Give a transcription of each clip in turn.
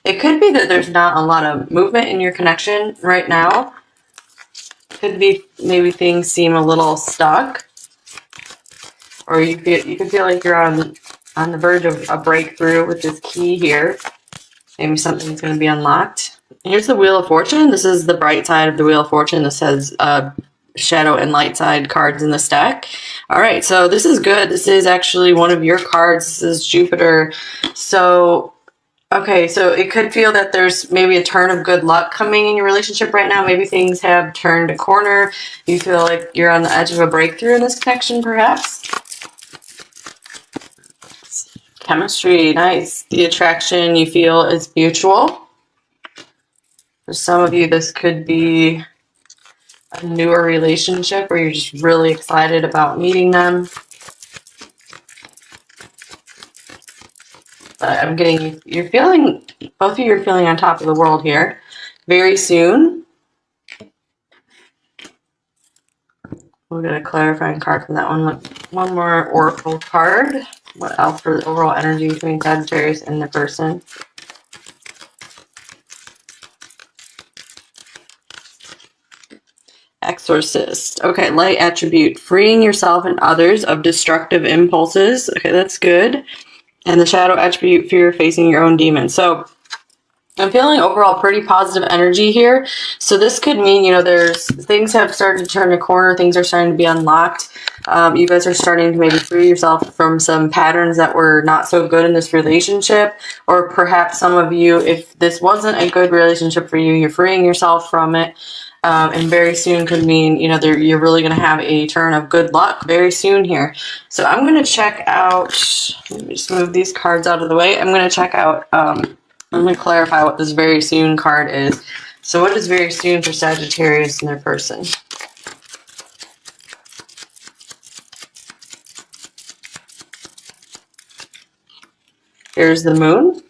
It could be that there's not a lot of movement in your connection right now. Could be maybe things seem a little stuck, or you could feel like you're on the verge of a breakthrough with this key here. Maybe something's going to be unlocked. Here's the Wheel of Fortune. This is the bright side of the Wheel of Fortune. This has shadow and light side cards in this deck. All right, so this is good. This is actually one of your cards. This is Jupiter. So, okay, so it could feel that there's maybe a turn of good luck coming in your relationship right now. Maybe things have turned a corner. You feel like you're on the edge of a breakthrough in this connection, perhaps. Chemistry, nice. The attraction you feel is mutual. For some of you, this could be a newer relationship where you're just really excited about meeting them. But I'm getting, you're feeling, both of you are feeling on top of the world here. Very soon. We'll get a clarifying card from that one. Look, one more oracle card. What else for the overall energy between Sagittarius and the person? Exorcist. Okay, light attribute. Freeing yourself and others of destructive impulses. Okay, that's good. And the shadow attribute, fear of facing your own demons. So I'm feeling overall pretty positive energy here. So this could mean, you know, there's things have started to turn a corner. Things are starting to be unlocked. You guys are starting to maybe free yourself from some patterns that were not so good in this relationship. Or perhaps some of you, if this wasn't a good relationship for you, you're freeing yourself from it. And very soon could mean, you know, you're really going to have a turn of good luck very soon here. So I'm going to check out, let me just move these cards out of the way. I'm going to check out, I'm going to clarify what this very soon card is. So what is very soon for Sagittarius and their person? Here's the moon.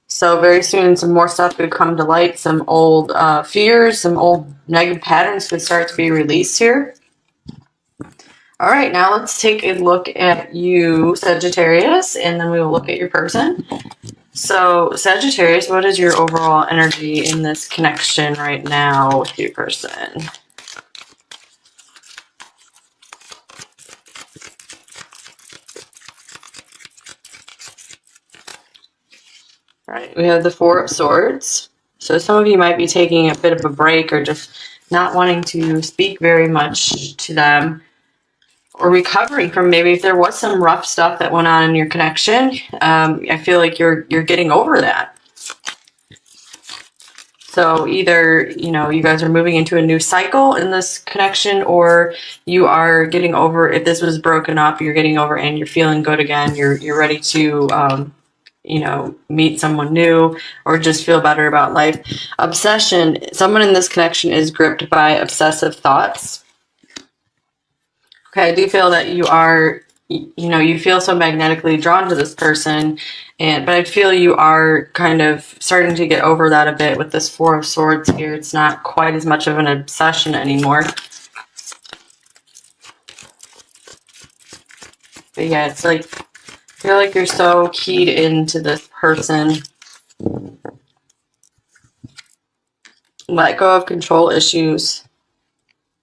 So very soon, some more stuff could come to light. Some old fears, some old negative patterns could start to be released here. All right, now let's take a look at you, Sagittarius, and then we will look at your person. So Sagittarius, what is your overall energy in this connection right now with your person? All right, we have the Four of Swords. So some of you might be taking a bit of a break or just not wanting to speak very much to them, or recovering from maybe if there was some rough stuff that went on in your connection. I feel like you're getting over that. So either, you know, you guys are moving into a new cycle in this connection, or you are getting over, if this was broken up, you're getting over and you're feeling good again. You're ready to, you know, meet someone new or just feel better about life. Obsession. Someone in this connection is gripped by obsessive thoughts. Okay, I do feel that you are, you know, you feel so magnetically drawn to this person, but I feel you are kind of starting to get over that a bit with this Four of Swords here. It's not quite as much of an obsession anymore. But yeah, it's like, I feel like you're so keyed into this person. Let go of control issues.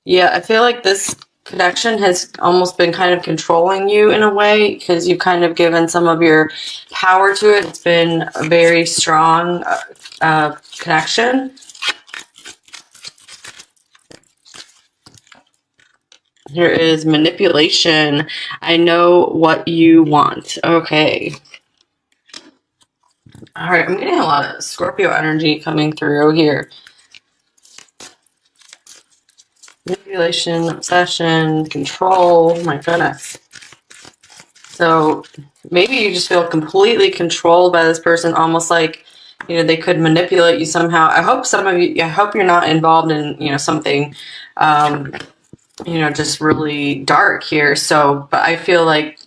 Yeah, I feel like this connection has almost been kind of controlling you in a way, because you've kind of given some of your power to it. It's been a very strong connection. Here is manipulation. I know what you want. Okay. All right, I'm getting a lot of Scorpio energy coming through here. Manipulation, obsession, control. My goodness. So maybe you just feel completely controlled by this person, almost like, you know, they could manipulate you somehow. I hope some of you, I hope you're not involved in, you know, something, you know, just really dark here. So, but I feel like,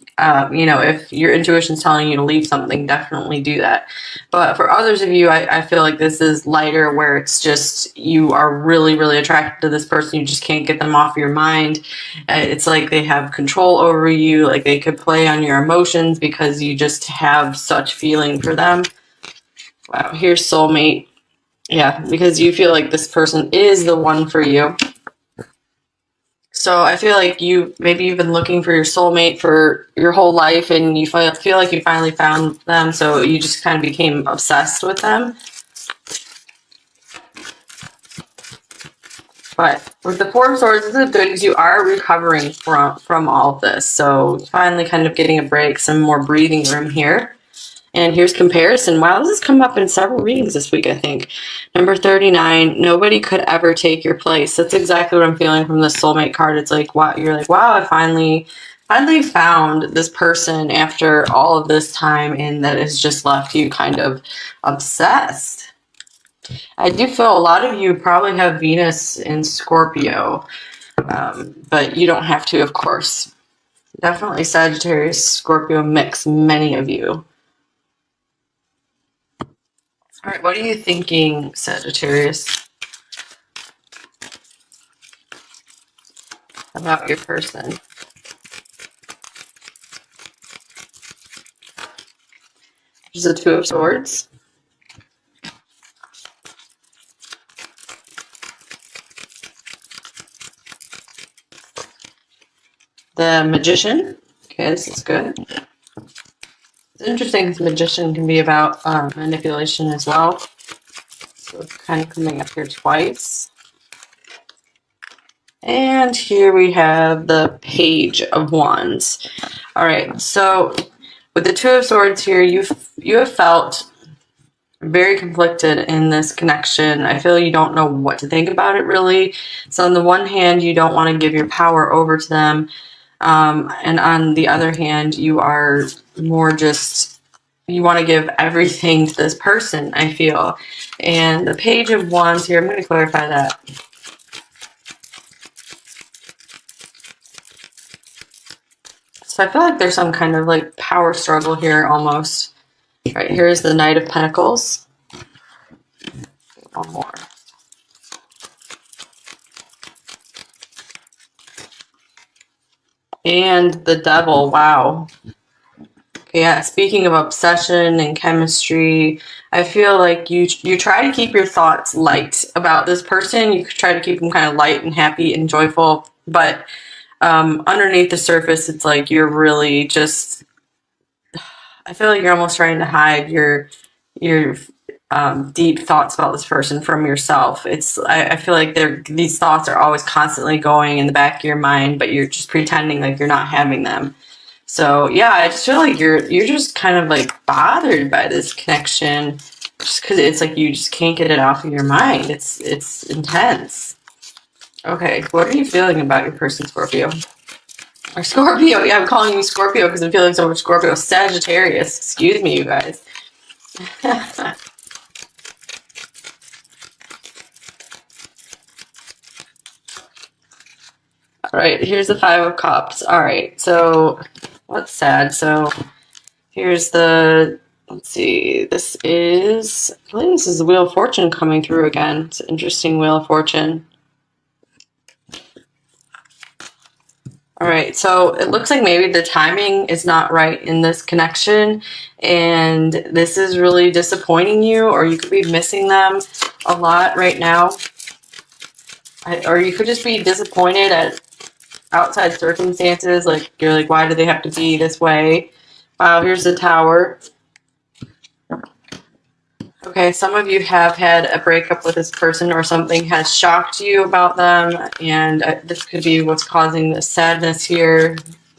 you know, if your intuition's telling you to leave something, definitely do that. But for others of you, I feel like this is lighter, where it's just you are really, really attracted to this person. You just can't get them off your mind. It's like they have control over you. Like they could play on your emotions because you just have such feeling for them. Wow, here's soulmate. Yeah, because you feel like this person is the one for you. So I feel like maybe you've been looking for your soulmate for your whole life, and you feel like you finally found them, so you just kind of became obsessed with them. But with the Four of Swords, this is good because you are recovering from all of this. So finally kind of getting a break, some more breathing room here. And here's comparison. Wow, this has come up in several readings this week, I think. Number 39, nobody could ever take your place. That's exactly what I'm feeling from the soulmate card. It's like, wow, you're like, wow, I finally found this person after all of this time, and that has just left you kind of obsessed. I do feel a lot of you probably have Venus in Scorpio, but you don't have to, of course. Definitely Sagittarius, Scorpio mix, many of you. All right, what are you thinking, Sagittarius, about your person? There's the Two of Swords. The Magician. Okay, this is good. It's interesting because Magician can be about manipulation as well. So it's kind of coming up here twice. And here we have the Page of Wands. All right, so with the Two of Swords here, you have felt very conflicted in this connection. I feel you don't know what to think about it, really. So on the one hand, you don't want to give your power over to them. And on the other hand, you are more just, you want to give everything to this person, I feel. And the Page of Wands here, I'm going to clarify that. So I feel like there's some kind of like power struggle here almost. Right, here's the Knight of Pentacles. One more. And the Devil, wow. Yeah, speaking of obsession and chemistry, I feel like you try to keep your thoughts light about this person. You try to keep them kind of light and happy and joyful, but underneath the surface, it's like you're really just, I feel like you're almost trying to hide your deep thoughts about this person from yourself. I feel like these thoughts are always constantly going in the back of your mind, but you're just pretending like you're not having them. So yeah, I just feel like you're just kind of like bothered by this connection, just because it's like you just can't get it off of your mind. It's intense. Okay, what are you feeling about your person, Scorpio? Or Scorpio? Yeah, I'm calling you Scorpio because I'm feeling so much Scorpio. Sagittarius. Excuse me, you guys. All right, here's the Five of Cups. All right, so what's sad? So here's the, let's see, I believe this is the Wheel of Fortune coming through again. It's an interesting Wheel of Fortune. All right, so it looks like maybe the timing is not right in this connection, and this is really disappointing you, or you could be missing them a lot right now. Or you could just be disappointed at outside circumstances, like you're like, why do they have to be this way? Wow, here's the Tower. Okay, some of you have had a breakup with this person, or something has shocked you about them, and this could be what's causing the sadness here,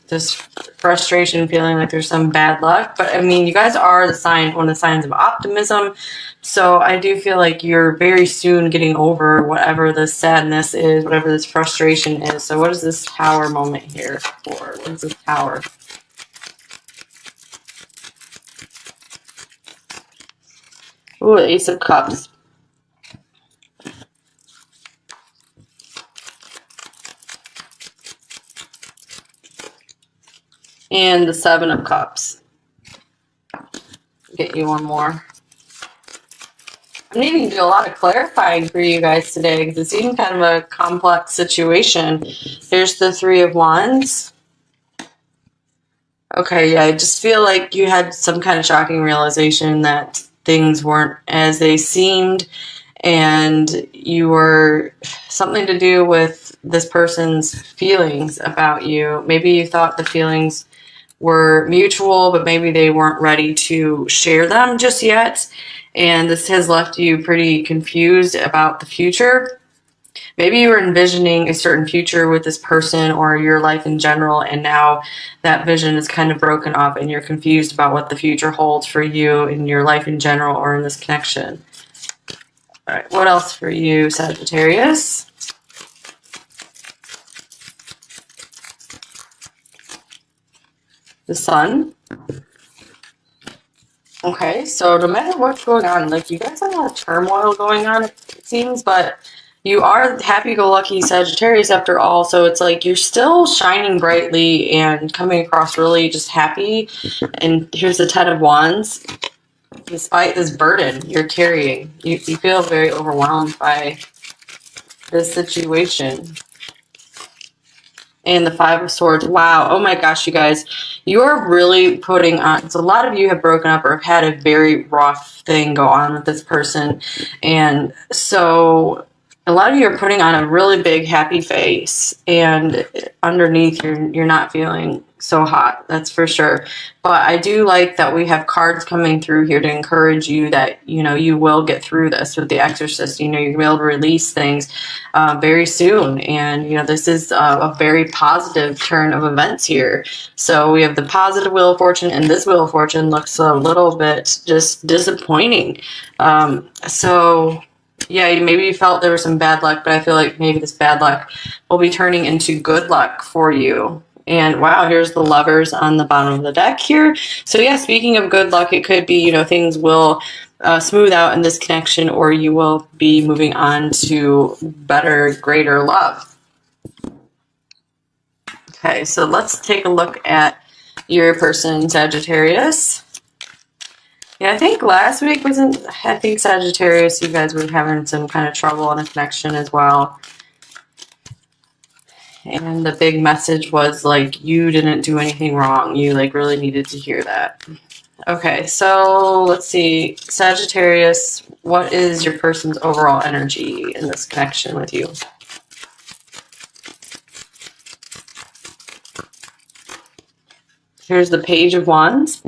this frustration, feeling like there's some bad luck. But I mean, you guys are one of the signs of optimism, so I do feel like you're very soon getting over whatever this sadness is, whatever this frustration is. So what is this Tower moment here for? What is this Tower? Ooh, Ace of Cups. And the Seven of Cups. Get you one more. I'm needing to do a lot of clarifying for you guys today because it seems kind of a complex situation. Here's the Three of Wands. Okay, yeah, I just feel like you had some kind of shocking realization that things weren't as they seemed, and you were something to do with this person's feelings about you. Maybe you thought the feelings were mutual, but maybe they weren't ready to share them just yet. And this has left you pretty confused about the future. Maybe you were envisioning a certain future with this person or your life in general, and now that vision is kind of broken up and you're confused about what the future holds for you in your life in general or in this connection. All right, what else for you, Sagittarius? The Sun. Okay, so no matter what's going on, like you guys have a lot of turmoil going on, it seems, but you are happy-go-lucky Sagittarius after all, so it's like you're still shining brightly and coming across really just happy. And here's the Ten of Wands. Despite this burden you're carrying, you feel very overwhelmed by this situation. And the Five of Swords. Wow. Oh my gosh, you guys. You're really putting on... So a lot of you have broken up or have had a very rough thing go on with this person. And so a lot of you are putting on a really big happy face. And underneath, you're not feeling so hot. That's for sure. But I do like that we have cards coming through here to encourage you that, you know, you will get through this with the Exorcist. You know, you'll be able to release things very soon. And, you know, this is a very positive turn of events here. So we have the positive Wheel of Fortune, and this Wheel of Fortune looks a little bit just disappointing. So, yeah, maybe you felt there was some bad luck, but I feel like maybe this bad luck will be turning into good luck for you. And wow, here's the Lovers on the bottom of the deck here. So yeah, speaking of good luck, it could be, you know, things will smooth out in this connection, or you will be moving on to better, greater love. Okay, so let's take a look at your person, Sagittarius. Yeah, I think last week I think Sagittarius, you guys were having some kind of trouble in a connection as well. And the big message was, like, you didn't do anything wrong. You, like, really needed to hear that. Okay, so let's see. Sagittarius, what is your person's overall energy in this connection with you? Here's the Page of Wands.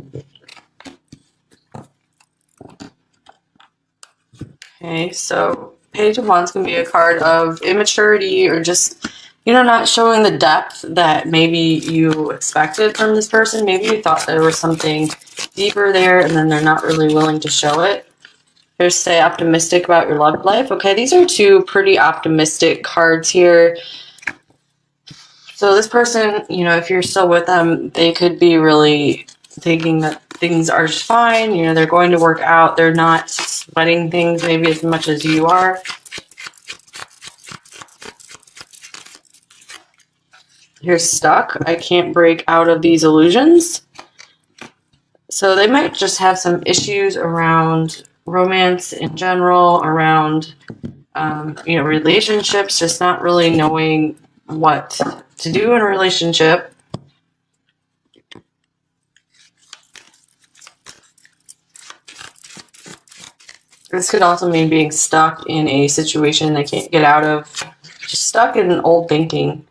Okay, so Page of Wands can be a card of immaturity or just, you know, not showing the depth that maybe you expected from this person. Maybe you thought there was something deeper there, and then they're not really willing to show it. Here's Stay Optimistic about your love life. Okay, these are two pretty optimistic cards here. So this person, you know, if you're still with them, they could be really thinking that things are just fine. You know, they're going to work out. They're not sweating things maybe as much as you are. Here's Stuck. I can't break out of these illusions. So they might just have some issues around romance in general, around, you know, relationships, just not really knowing what to do in a relationship. This could also mean being stuck in a situation they can't get out of. Just stuck in an old thinking.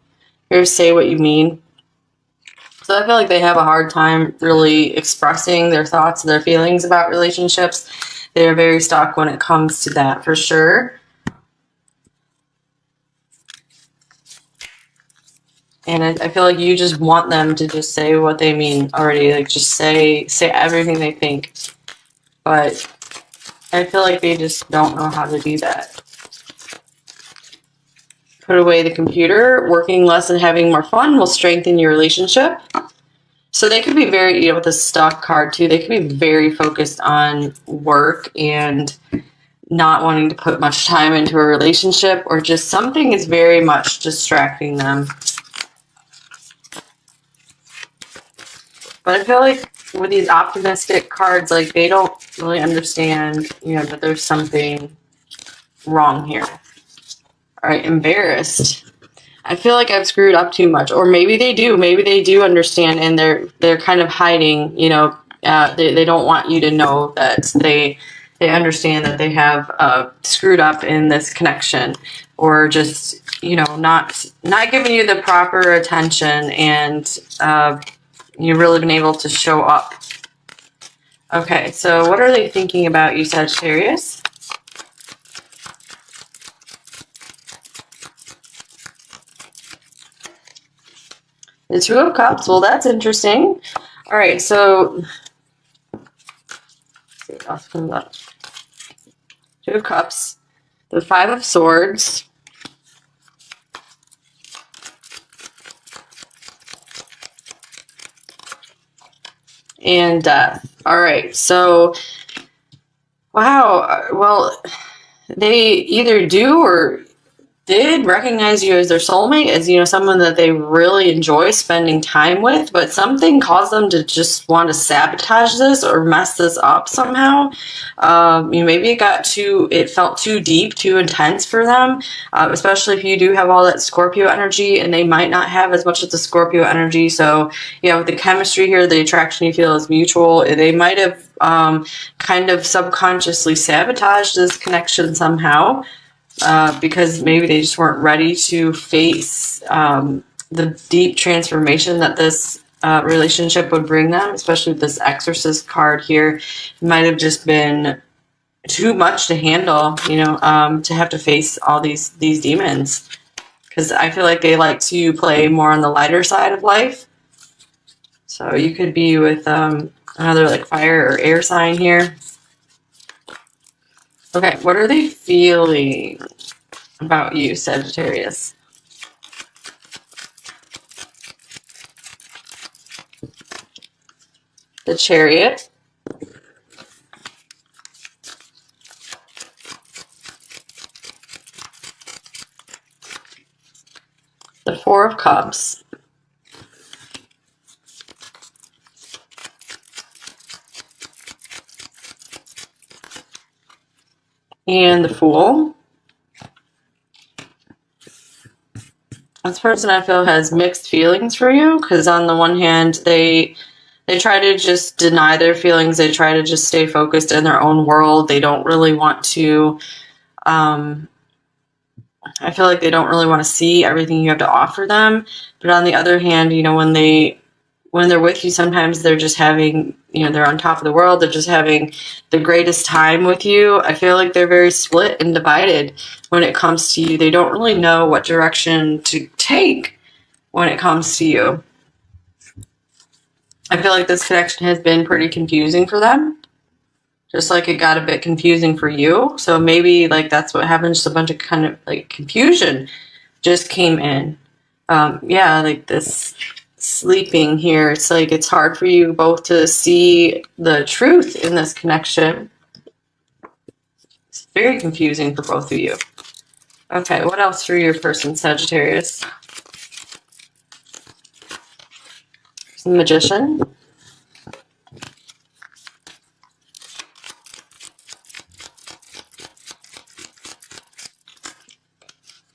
Here's Say What You Mean. So I feel like they have a hard time really expressing their thoughts and their feelings about relationships. They're very stuck when it comes to that, for sure. And I feel like you just want them to just say what they mean already. Like, just say everything they think. But I feel like they just don't know how to do that. Put away the computer. Working less and having more fun will strengthen your relationship. So they could be very, you know, with the Stuck card too, they could be very focused on work and not wanting to put much time into a relationship, or just something is very much distracting them. But I feel like with these optimistic cards, like, they don't really understand, you know, that there's something wrong here. All right, Embarrassed. I feel like I've screwed up too much, or maybe they do. Maybe they do understand, and they're kind of hiding. You know, they don't want you to know that they they understand that they have screwed up in this connection, or just, you know, not giving you the proper attention, and you've really been able to show up. Okay, so what are they thinking about you, Sagittarius? The Two of Cups. Well, that's interesting. All right, so let's see what else comes up. Two of Cups, the Five of Swords, and Death. All right, so wow. Well, they either do or did recognize you as their soulmate, as, you know, someone that they really enjoy spending time with, but something caused them to just want to sabotage this or mess this up somehow. You know, maybe it felt too deep, too intense for them, especially if you do have all that Scorpio energy, and they might not have as much of the Scorpio energy. So, yeah, with the chemistry here, the attraction you feel is mutual. They might have kind of subconsciously sabotaged this connection somehow. Because maybe they just weren't ready to face the deep transformation that this relationship would bring them, especially with this Exorcist card here. It might have just been too much to handle, you know, to have to face all these demons. Because I feel like they like to play more on the lighter side of life. So you could be with another like fire or air sign here. Okay, what are they feeling about you, Sagittarius? The Chariot, the Four of Cups, and the Fool. This person, I feel, has mixed feelings for you, because on the one hand, they try to just deny their feelings. They try to just stay focused in their own world. They don't really want to, I feel like they don't really want to see everything you have to offer them. But on the other hand, you know, when they're with you, sometimes they're just having, you know, they're on top of the world. They're just having the greatest time with you. I feel like they're very split and divided when it comes to you. They don't really know what direction to take when it comes to you. I feel like this connection has been pretty confusing for them, just like it got a bit confusing for you. So maybe like that's what happened. Just a bunch of kind of like confusion just came in. Yeah, like this sleeping here. It's like it's hard for you both to see the truth in this connection. It's very confusing for both of you. Okay, what else for your person, Sagittarius? There's the Magician.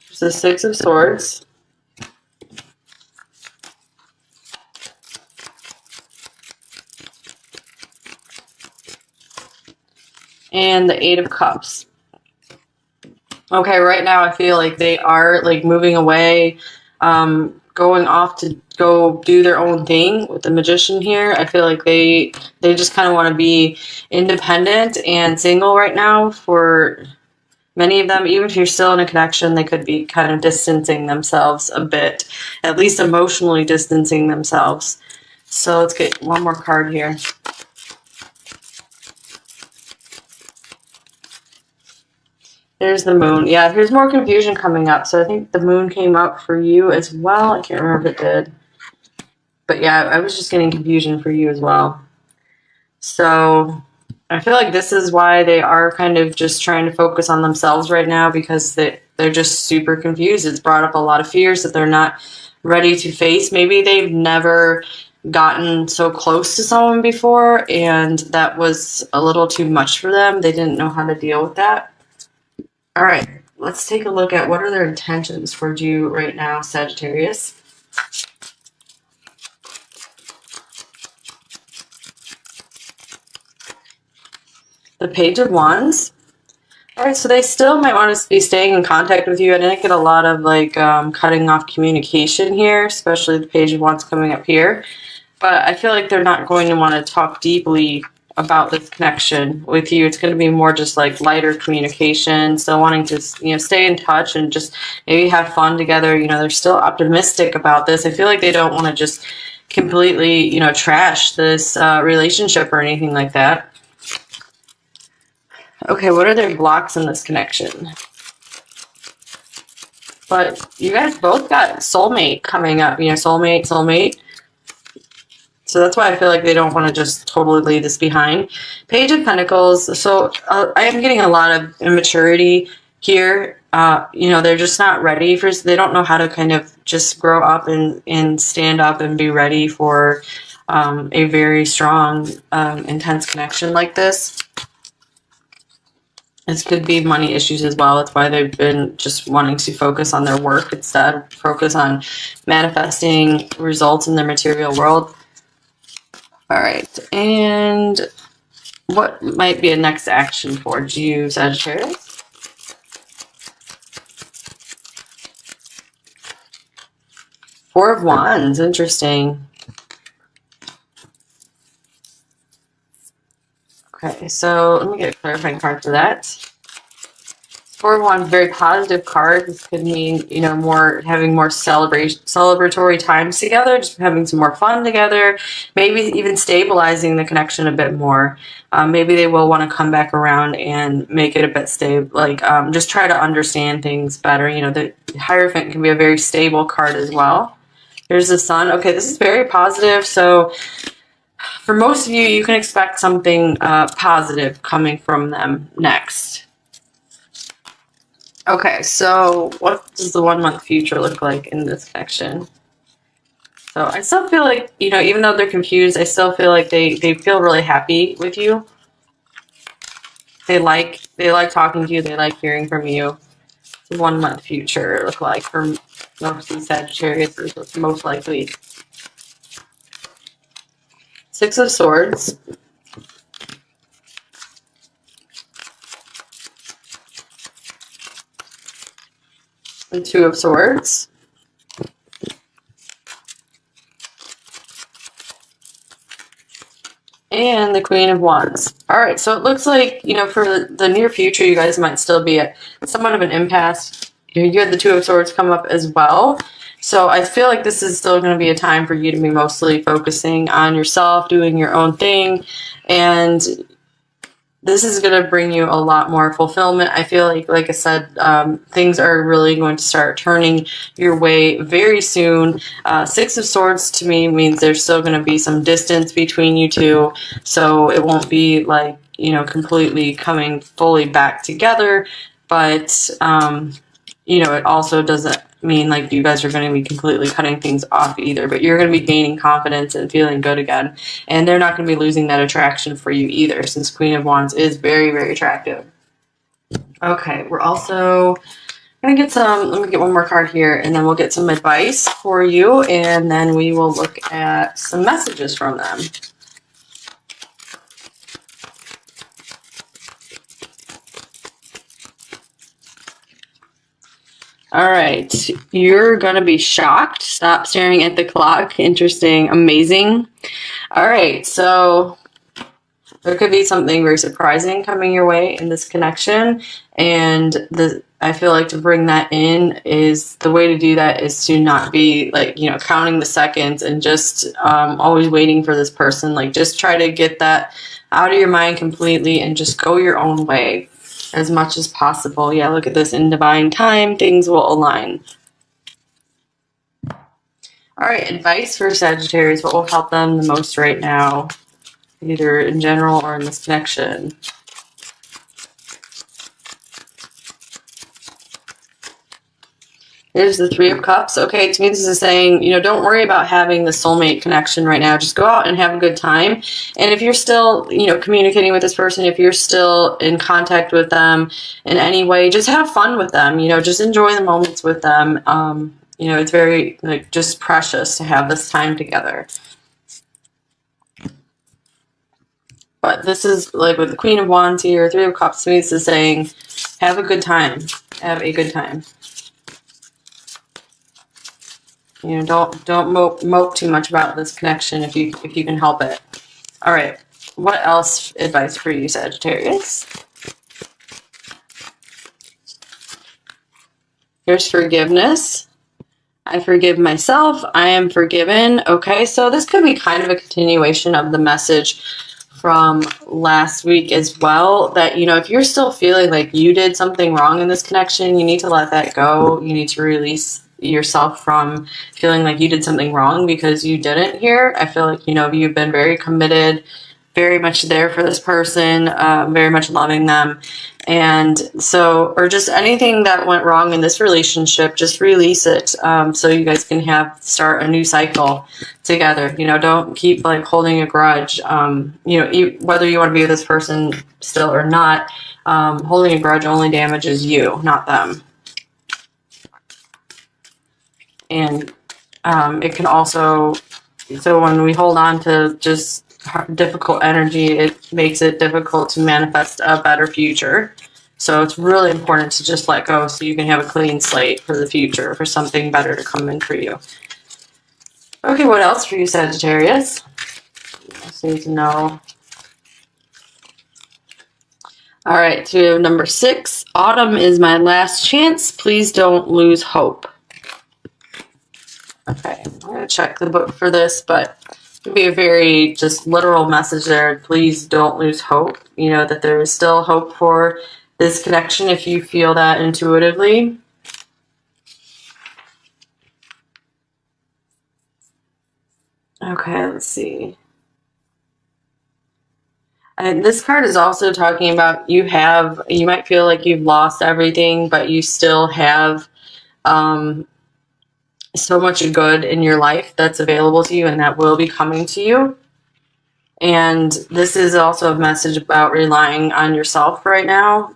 There's the Six of Swords. And the Eight of Cups. Okay, right now I feel like they are like moving away, going off to go do their own thing with the Magician here. I feel like they just kind of want to be independent and single right now. For many of them, even if you're still in a connection, they could be kind of distancing themselves a bit, at least emotionally distancing themselves. So let's get one more card here. There's the Moon. Yeah, there's more confusion coming up. So I think the Moon came up for you as well. I can't remember if it did. But yeah, I was just getting confusion for you as well. So I feel like this is why they are kind of just trying to focus on themselves right now, because they're just super confused. It's brought up a lot of fears that they're not ready to face. Maybe they've never gotten so close to someone before, and that was a little too much for them. They didn't know how to deal with that. All right, let's take a look at what are their intentions for you right now, Sagittarius. The Page of Wands. All right, so they still might want to be staying in contact with you. I didn't get a lot of like cutting off communication here, especially the Page of Wands coming up here. But I feel like they're not going to want to talk deeply about this connection with you. It's going to be more just like lighter communication, still wanting to, stay in touch and just maybe have fun together. They're still optimistic about this. I feel like they don't want to just completely, trash this relationship or anything like that. Okay, what are their blocks in this connection? But you guys both got soulmate coming up, soulmate. So that's why I feel like they don't want to just totally leave this behind. Page of Pentacles. So I am getting a lot of immaturity here. They're just not ready for, they don't know how to kind of just grow up and stand up and be ready for a very strong, intense connection like this. This could be money issues as well. That's why they've been just wanting to focus on their work instead, focus on manifesting results in their material world. All right, and what might be a next action for you, Sagittarius? Four of Wands, interesting. Okay, so let me get a clarifying card for that. Four of Wands, very positive card. This could mean, having more celebratory times together, just having some more fun together, maybe even stabilizing the connection a bit more. Maybe they will want to come back around and make it a bit stable, like just try to understand things better. The Hierophant can be a very stable card as well. Here's the Sun. Okay, this is very positive. So for most of you, you can expect something positive coming from them next. Okay, so what does the 1 month future look like in this connection? So I still feel like, even though they're confused, I still feel like they feel really happy with you. They like talking to you. They like hearing from you. The 1 month future look like for most of these Sagittarius, most likely. Six of Swords. And Two of Swords. And the Queen of Wands. All right, so it looks like, for the near future, you guys might still be at somewhat of an impasse. You had the Two of Swords come up as well. So I feel like this is still going to be a time for you to be mostly focusing on yourself, doing your own thing, and this is going to bring you a lot more fulfillment. I feel like I said, things are really going to start turning your way very soon. Six of Swords to me means there's still going to be some distance between you two. So it won't be like, completely coming fully back together. But, it also doesn't mean like you guys are going to be completely cutting things off either, but you're going to be gaining confidence and feeling good again, and they're not going to be losing that attraction for you either, since Queen of Wands is very, very attractive. Okay, we're also going to get let me get one more card here, and then we'll get some advice for you, and then we will look at some messages from them. All right, you're going to be shocked. Stop staring at the clock. Interesting. Amazing. All right, so there could be something very surprising coming your way in this connection. And I feel like to bring that in is the way to do that is to not be like, counting the seconds and just always waiting for this person. Like just try to get that out of your mind completely and just go your own way as much as possible. Yeah, look at this. In divine time, things will align. All right, advice for Sagittarius. What will help them the most right now, either in general or in this connection? There's the Three of Cups. Okay, to me this is saying, don't worry about having the soulmate connection right now. Just go out and have a good time. And if you're still, communicating with this person, if you're still in contact with them in any way, just have fun with them. Just enjoy the moments with them. It's very, just precious to have this time together. But this is like with the Queen of Wands here, Three of Cups, to me, this is saying, have a good time. Have a good time. You know, don't mope too much about this connection if you can help it. All right. What else advice for you, Sagittarius? Here's forgiveness. I forgive myself. I am forgiven. Okay, so this could be kind of a continuation of the message from last week as well, that, you know, if you're still feeling like you did something wrong in this connection, you need to let that go. You need to release yourself from feeling like you did something wrong, because you didn't here. I feel like, you know, you've been very committed, very much there for this person, very much loving them. And so, or just anything that went wrong in this relationship, just release it, so you guys can start a new cycle together. You know, don't keep like holding a grudge. You know, whether you want to be with this person still or not, holding a grudge only damages you, not them. And it can also, so when we hold on to just difficult energy, it makes it difficult to manifest a better future. So it's really important to just let go so you can have a clean slate for the future, for something better to come in for you. Okay, what else for you, Sagittarius? I just need to know. All right, so we have number 6. Autumn is my last chance. Please don't lose hope. Okay, I'm going to check the book for this, but it could be a very just literal message there. Please don't lose hope. You know, that there is still hope for this connection if you feel that intuitively. Okay, let's see. And this card is also talking about you might feel like you've lost everything, but you still have so much good in your life that's available to you and that will be coming to you. And this is also a message about relying on yourself right now.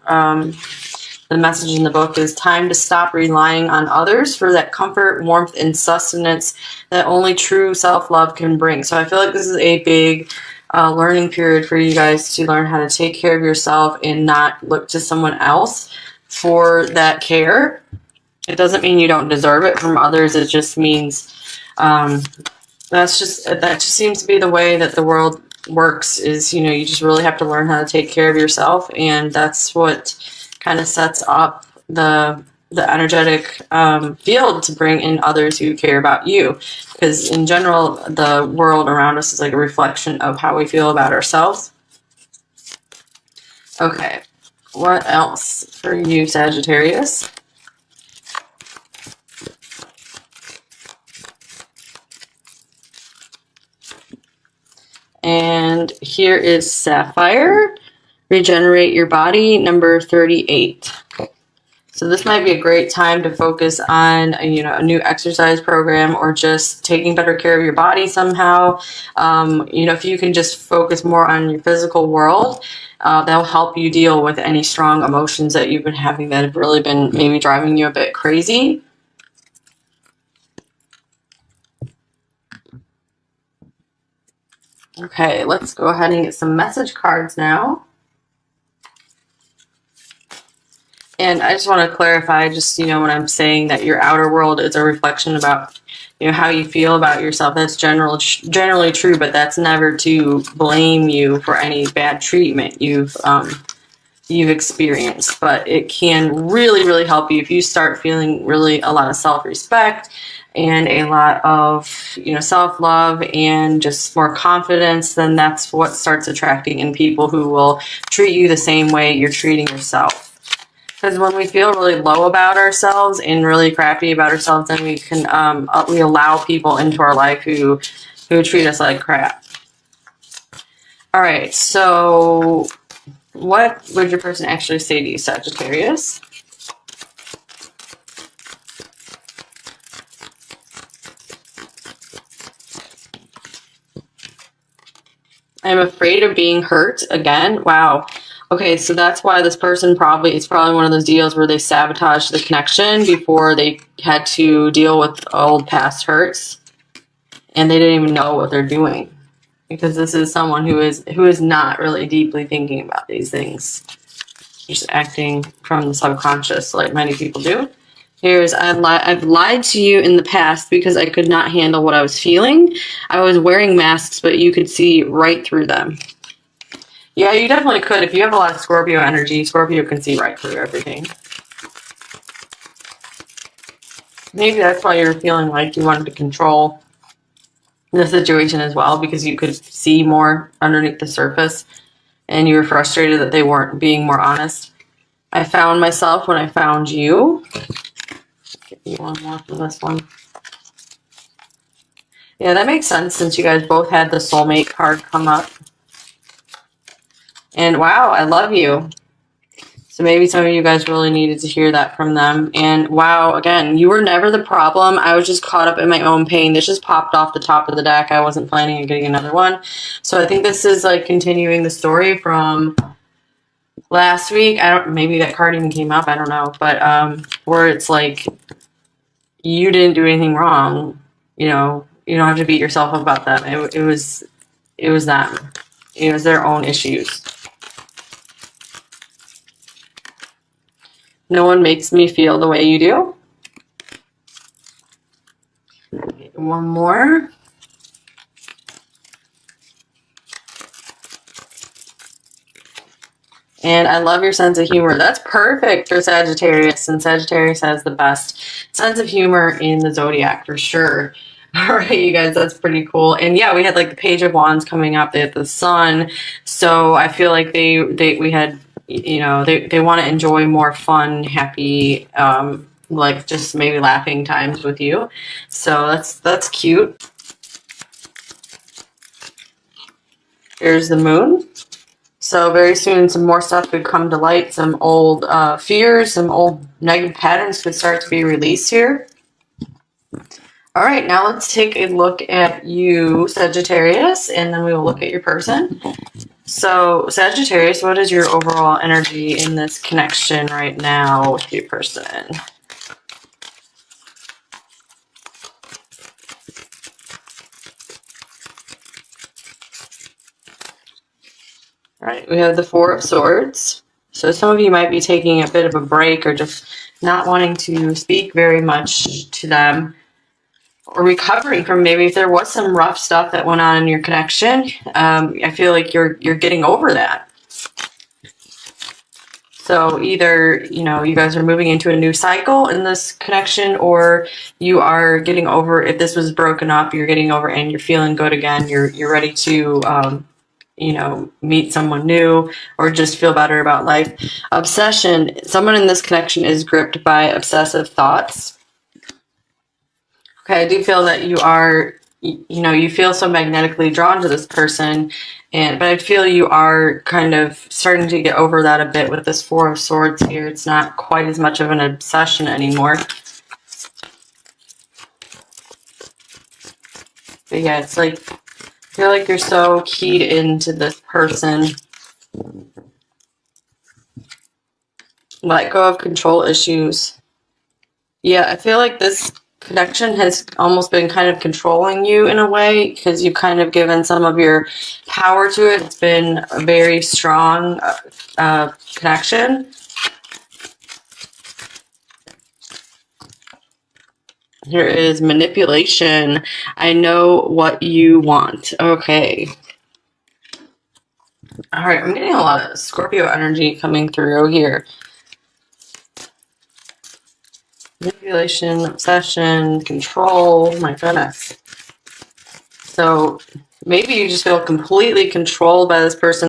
The message in the book is time to stop relying on others for that comfort, warmth, and sustenance that only true self-love can bring. So I feel like this is a big learning period for you guys to learn how to take care of yourself and not look to someone else for that care. It doesn't mean you don't deserve it from others. It just means that just seems to be the way that the world works, is, you know, you just really have to learn how to take care of yourself, and that's what kind of sets up the energetic field to bring in others who care about you, because in general the world around us is like a reflection of how we feel about ourselves. Okay, what else for you, Sagittarius? And here is Sapphire. Regenerate your body, number 38. So this might be a great time to focus on, you know, a new exercise program, or just taking better care of your body somehow. You know, if you can just focus more on your physical world, that'll help you deal with any strong emotions that you've been having that have really been maybe driving you a bit crazy. Okay, let's go ahead and get some message cards now. And I just want to clarify, just, you know, when I'm saying that your outer world is a reflection about, you know, how you feel about yourself, that's generally true, but that's never to blame you for any bad treatment you've experienced. But it can really, really help you if you start feeling really a lot of self-respect and a lot of, you know, self-love and just more confidence. Then that's what starts attracting in people who will treat you the same way you're treating yourself. Because when we feel really low about ourselves and really crappy about ourselves, then we can we allow people into our life who treat us like crap. All right, so what would your person actually say to you, Sagittarius? I'm afraid of being hurt again. Wow. Okay, so that's why this person it's probably one of those deals where they sabotaged the connection before they had to deal with old past hurts, and they didn't even know what they're doing. because this is someone who is not really deeply thinking about these things, just acting from the subconscious like many people do. Here's, I've lied to you in the past because I could not handle what I was feeling. I was wearing masks, but you could see right through them. Yeah, you definitely could. If you have a lot of Scorpio energy, Scorpio can see right through everything. Maybe that's why you're feeling like you wanted to control the situation as well, because you could see more underneath the surface and you were frustrated that they weren't being more honest. I found myself when I found you. Give you one more for this one. Yeah, that makes sense since you guys both had the soulmate card come up. And wow, I love you. So maybe some of you guys really needed to hear that from them. And wow, again, you were never the problem. I was just caught up in my own pain. This just popped off the top of the deck. I wasn't planning on getting another one. So I think this is like continuing the story from last week. Maybe that card even came up, I don't know. But where it's like you didn't do anything wrong. You know, you don't have to beat yourself up about them. It was them. It was their own issues. No one makes me feel the way you do. One more. And I love your sense of humor. That's perfect for Sagittarius, and Sagittarius has the best sense of humor in the zodiac for sure. All right, you guys, that's pretty cool. And yeah, we had like the Page of Wands coming up. They had the Sun. So I feel like we had, you know, they want to enjoy more fun, happy, like just maybe laughing times with you. So that's cute. Here's the Moon. So very soon, some more stuff could come to light. Some old fears, some old negative patterns could start to be released here. All right, now let's take a look at you, Sagittarius, and then we will look at your person. So Sagittarius, what is your overall energy in this connection right now with your person? All right, we have the Four of Swords. So some of you might be taking a bit of a break or just not wanting to speak very much to them, or recovering from maybe if there was some rough stuff that went on in your connection. I feel like you're getting over that. So either, you know, you guys are moving into a new cycle in this connection, or you are getting over, if this was broken up, you're getting over and you're feeling good again. You're ready to, you know, meet someone new or just feel better about life. Obsession. Someone in this connection is gripped by obsessive thoughts. Okay, I do feel that you are, you know, you feel so magnetically drawn to this person, but I feel you are kind of starting to get over that a bit with this Four of Swords here. It's not quite as much of an obsession anymore. But yeah, it's like, I feel like you're so keyed into this person. Let go of control issues. Yeah, I feel like this connection has almost been kind of controlling you in a way, because you've kind of given some of your power to it. It's been a very strong connection. Here is manipulation. I know what you want. Okay. All right, I'm getting a lot of Scorpio energy coming through here. Manipulation, obsession, control. My goodness. So maybe you just feel completely controlled by this person.